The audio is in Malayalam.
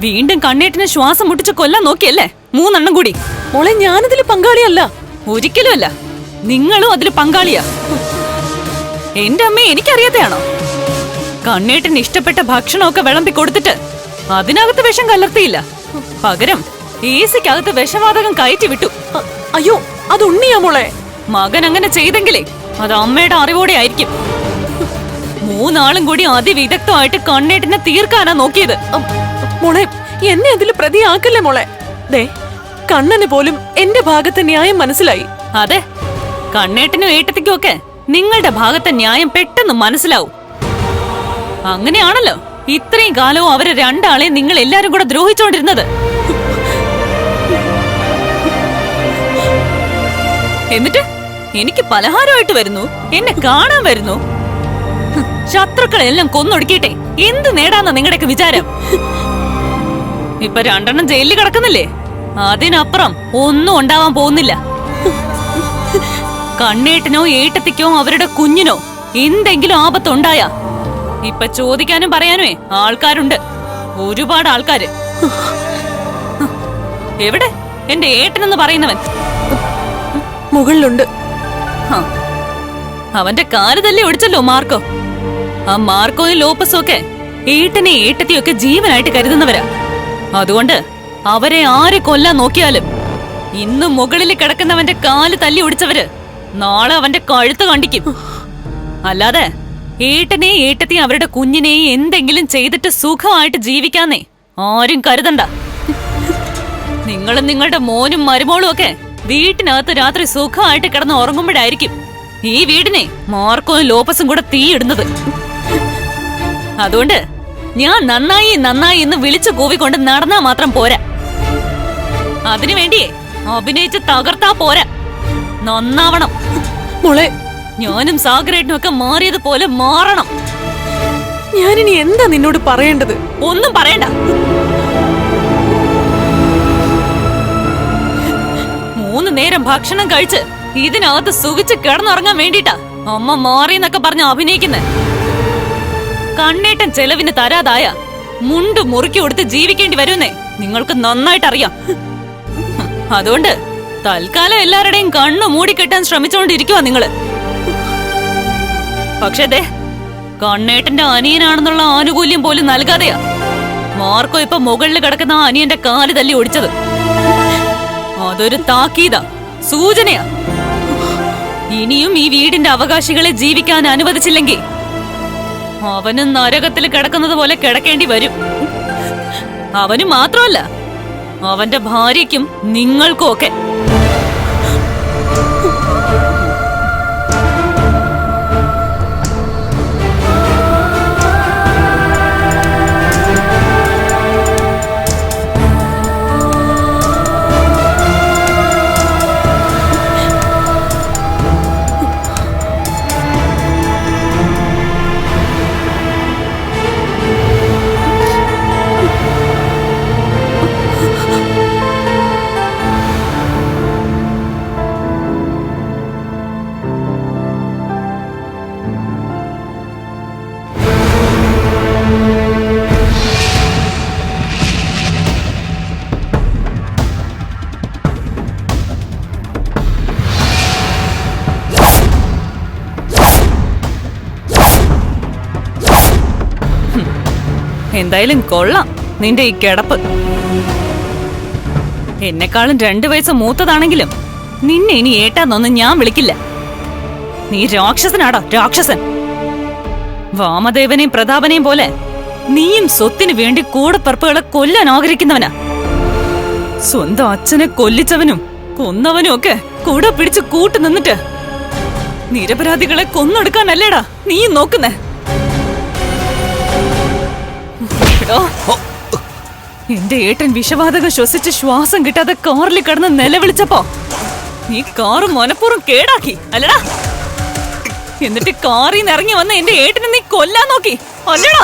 വീണ്ടും കണ്ണേട്ടിനെ ശ്വാസം മുട്ടിച്ച് കൊല്ലാൻ നോക്കിയല്ലേ 3 എണ്ണം കൂടി. മോളെ ഞാനതില് പങ്കാളിയല്ല. ഒരിക്കലും അല്ല, നിങ്ങളും അതില് പങ്കാളിയാ. എന്റെ അമ്മയെ എനിക്കറിയാതെയാണോ? കണ്ണേട്ടിന് ഇഷ്ടപ്പെട്ട ഭക്ഷണമൊക്കെ വിളമ്പി കൊടുത്തിട്ട് അതിനകത്ത് വിഷം കലർത്തിയില്ല. പകരം ഏസിക്കകത്ത് വിഷവാതകം കയറ്റി വിട്ടു. അയ്യോ, അത് ഉണ്ണിയാ മോളെ. മകൻ അങ്ങനെ ചെയ്തെങ്കിലേ അത് അമ്മയുടെ അറിവോടെ ആയിരിക്കും. 3 ആളും കൂടി അതിവിദഗ്ധമായിട്ട് കണ്ണേട്ടിനെ തീർക്കാനാ നോക്കിയത്. മോളെ, എന്നെ അതില് പ്രതിയാക്കല്ലേ മോളെ. ദേ, കണ്ണന് പോലും എന്റെ ഭാഗത്തെ ന്യായം മനസ്സിലായി. അതെ, കണ്ണേട്ടിനും ഏട്ടത്തിക്കും ഒക്കെ നിങ്ങളുടെ ഭാഗത്തെ ന്യായം പെട്ടെന്ന് മനസ്സിലാവും. അങ്ങനെയാണല്ലോ ഇത്രയും കാലവും അവരെ 2 ആളെയും നിങ്ങൾ എല്ലാരും കൂടെ ദ്രോഹിച്ചോണ്ടിരുന്നത്. എന്നിട്ട് എനിക്ക് പലഹാരമായിട്ട് വരുന്നു, എന്നെ കാണാൻ വരുന്നു. ശത്രുക്കളെല്ലാം കൊന്നൊടുക്കിയിട്ടെ എന്ത് നേടാന്ന നിങ്ങളുടെയൊക്കെ വിചാരം? ഇപ്പൊ 2 എണ്ണം ജയിലിൽ കിടക്കുന്നില്ലേ? അതിനപ്പുറം ഒന്നും ഉണ്ടാവാൻ പോകുന്നില്ല. കണ്ണേട്ടനോ ഏട്ടത്തിക്കോ അവരുടെ കുഞ്ഞിനോ എന്തെങ്കിലും ആപത്തുണ്ടായ ഇപ്പൊ ചോദിക്കാനും പറയാനുമേ ആൾക്കാരുണ്ട്, ഒരുപാട് ആൾക്കാര്. എവിടെ എന്റെ ഏട്ടനെന്ന് പറയുന്നവൻ? മുകളിലുണ്ട്. അവന്റെ കാല് തല്ലി ഒടിച്ചല്ലോ മാർക്കോ. ആ മാർക്കോയും ലോപ്പസും ഒക്കെ ഏട്ടനെ ഏട്ടത്തിയൊക്കെ ജീവനായിട്ട് കരുതുന്നവരാ. അതുകൊണ്ട് അവരെ ആരെ കൊല്ലാൻ നോക്കിയാലും ഇന്ന് മുകളിൽ കിടക്കുന്നവന്റെ കാല് തല്ലി ഒടിച്ചവര് നാളെ അവന്റെ കഴുത്ത് കണ്ടിക്കും. അല്ലാതെ ഏട്ടനെയും ഏട്ടത്തെയും അവരുടെ കുഞ്ഞിനെയും എന്തെങ്കിലും ചെയ്തിട്ട് സുഖമായിട്ട് ജീവിക്കാന്നേ ആരും കരുതണ്ട. നിങ്ങളും നിങ്ങളുടെ മോനും മരുമോളും ഒക്കെ വീട്ടിനകത്ത് രാത്രി സുഖമായിട്ട് കിടന്ന് ഉറങ്ങുമ്പോഴായിരിക്കും ഈ വീടിനെ മാർക്കോയും ലോപ്പസും കൂടെ തീയിടുന്നത്. അതുകൊണ്ട് ഞാൻ നന്നായി നന്നായി എന്ന് വിളിച്ചു കൂവിക്കൊണ്ട് നടന്നാ മാത്രം പോരാ. അതിനുവേണ്ടിയേ അഭിനയിച്ച് തകർത്താ പോരാ, നന്നാവണം. മോളെ, ഞാനും സാഗരേട്ടനും ഒക്കെ മാറിയതുപോലെ മാറണം. ഞാനിനി എന്താ നിന്നോട് പറയേണ്ടത്? ഒന്നും പറയണ്ട. 3 നേരം ഭക്ഷണം കഴിച്ച് ഇതിനകത്ത് സുഖിച്ച് കിടന്നുറങ്ങാൻ വേണ്ടിട്ടാ അമ്മ മാറിയെന്നൊക്കെ പറഞ്ഞ് അഭിനയിക്കുന്നെ. കണ്ണേട്ടൻ ചെലവിന് തരാതായ മുണ്ട് മുറുക്കി കൊടുത്ത് ജീവിക്കേണ്ടി വരുന്നേ നിങ്ങൾക്ക് നന്നായിട്ടറിയാം. അതുകൊണ്ട് തൽക്കാലം എല്ലാവരുടെയും കണ്ണു മൂടിക്കെട്ടാൻ ശ്രമിച്ചുകൊണ്ടിരിക്കുവാ നിങ്ങള്. പക്ഷേ ദേ, കണ്ണേട്ടന്റെ അനിയനാണെന്നുള്ള ആനുകൂല്യം പോലും നൽകാതെയാ മാർക്കോ ഇപ്പൊ മുകളിൽ കിടക്കുന്ന ആ അനിയന്റെ കാല് തല്ലി ഒടിച്ചത്. അതൊരു താക്കീതാ, സൂചനയാ. ഇനിയും ഈ വീടിന്റെ അവകാശികളെ ജീവിക്കാൻ അനുവദിച്ചില്ലെങ്കിൽ അവനും നരകത്തിൽ കിടക്കുന്നത് പോലെ കിടക്കേണ്ടി വരും. അവന് മാത്രമല്ല, അവന്റെ ഭാര്യയ്ക്കും നിങ്ങൾക്കും ഒക്കെ. എന്തായാലും കൊള്ളാം നിന്റെ ഈ കിടപ്പ്. എന്നെക്കാളും 2 വയസ്സ് മൂത്തതാണെങ്കിലും നിന്നെ ഇനി ഏട്ടാന്നൊന്നും ഞാൻ വിളിക്കില്ല. നീ രാക്ഷസനാടാ, രാക്ഷസൻ. വാമദേവനെയും പ്രതാപനെയും പോലെ നീയും സ്വത്തിനു വേണ്ടി കൂടപ്പറപ്പുകളെ കൊല്ലാൻ ആഗ്രഹിക്കുന്നവനാ. സ്വന്തം അച്ഛനെ കൊല്ലിച്ചവനും കൊന്നവനും ഒക്കെ കൂടെ പിടിച്ച് കൂട്ടു നിന്നിട്ട് നിരപരാധികളെ കൊന്നൊടുക്കാനല്ലേടാ നീ നോക്കുന്നേ. എന്റെ ഏട്ടൻ വിഷവാതകം ശ്വസിച്ച് ശ്വാസം കിട്ടാതെ കാറിൽ കിടന്ന് നിലവിളിച്ചപ്പോ നീ കാറ് മനഃപൂർവ്വം കേടാക്കി അല്ലടാ. എന്നിട്ട് കാറിൽ നിന്ന് ഇറങ്ങി വന്ന എന്റെ ഏട്ടനെ നീ കൊല്ലാൻ നോക്കി അല്ലടാ.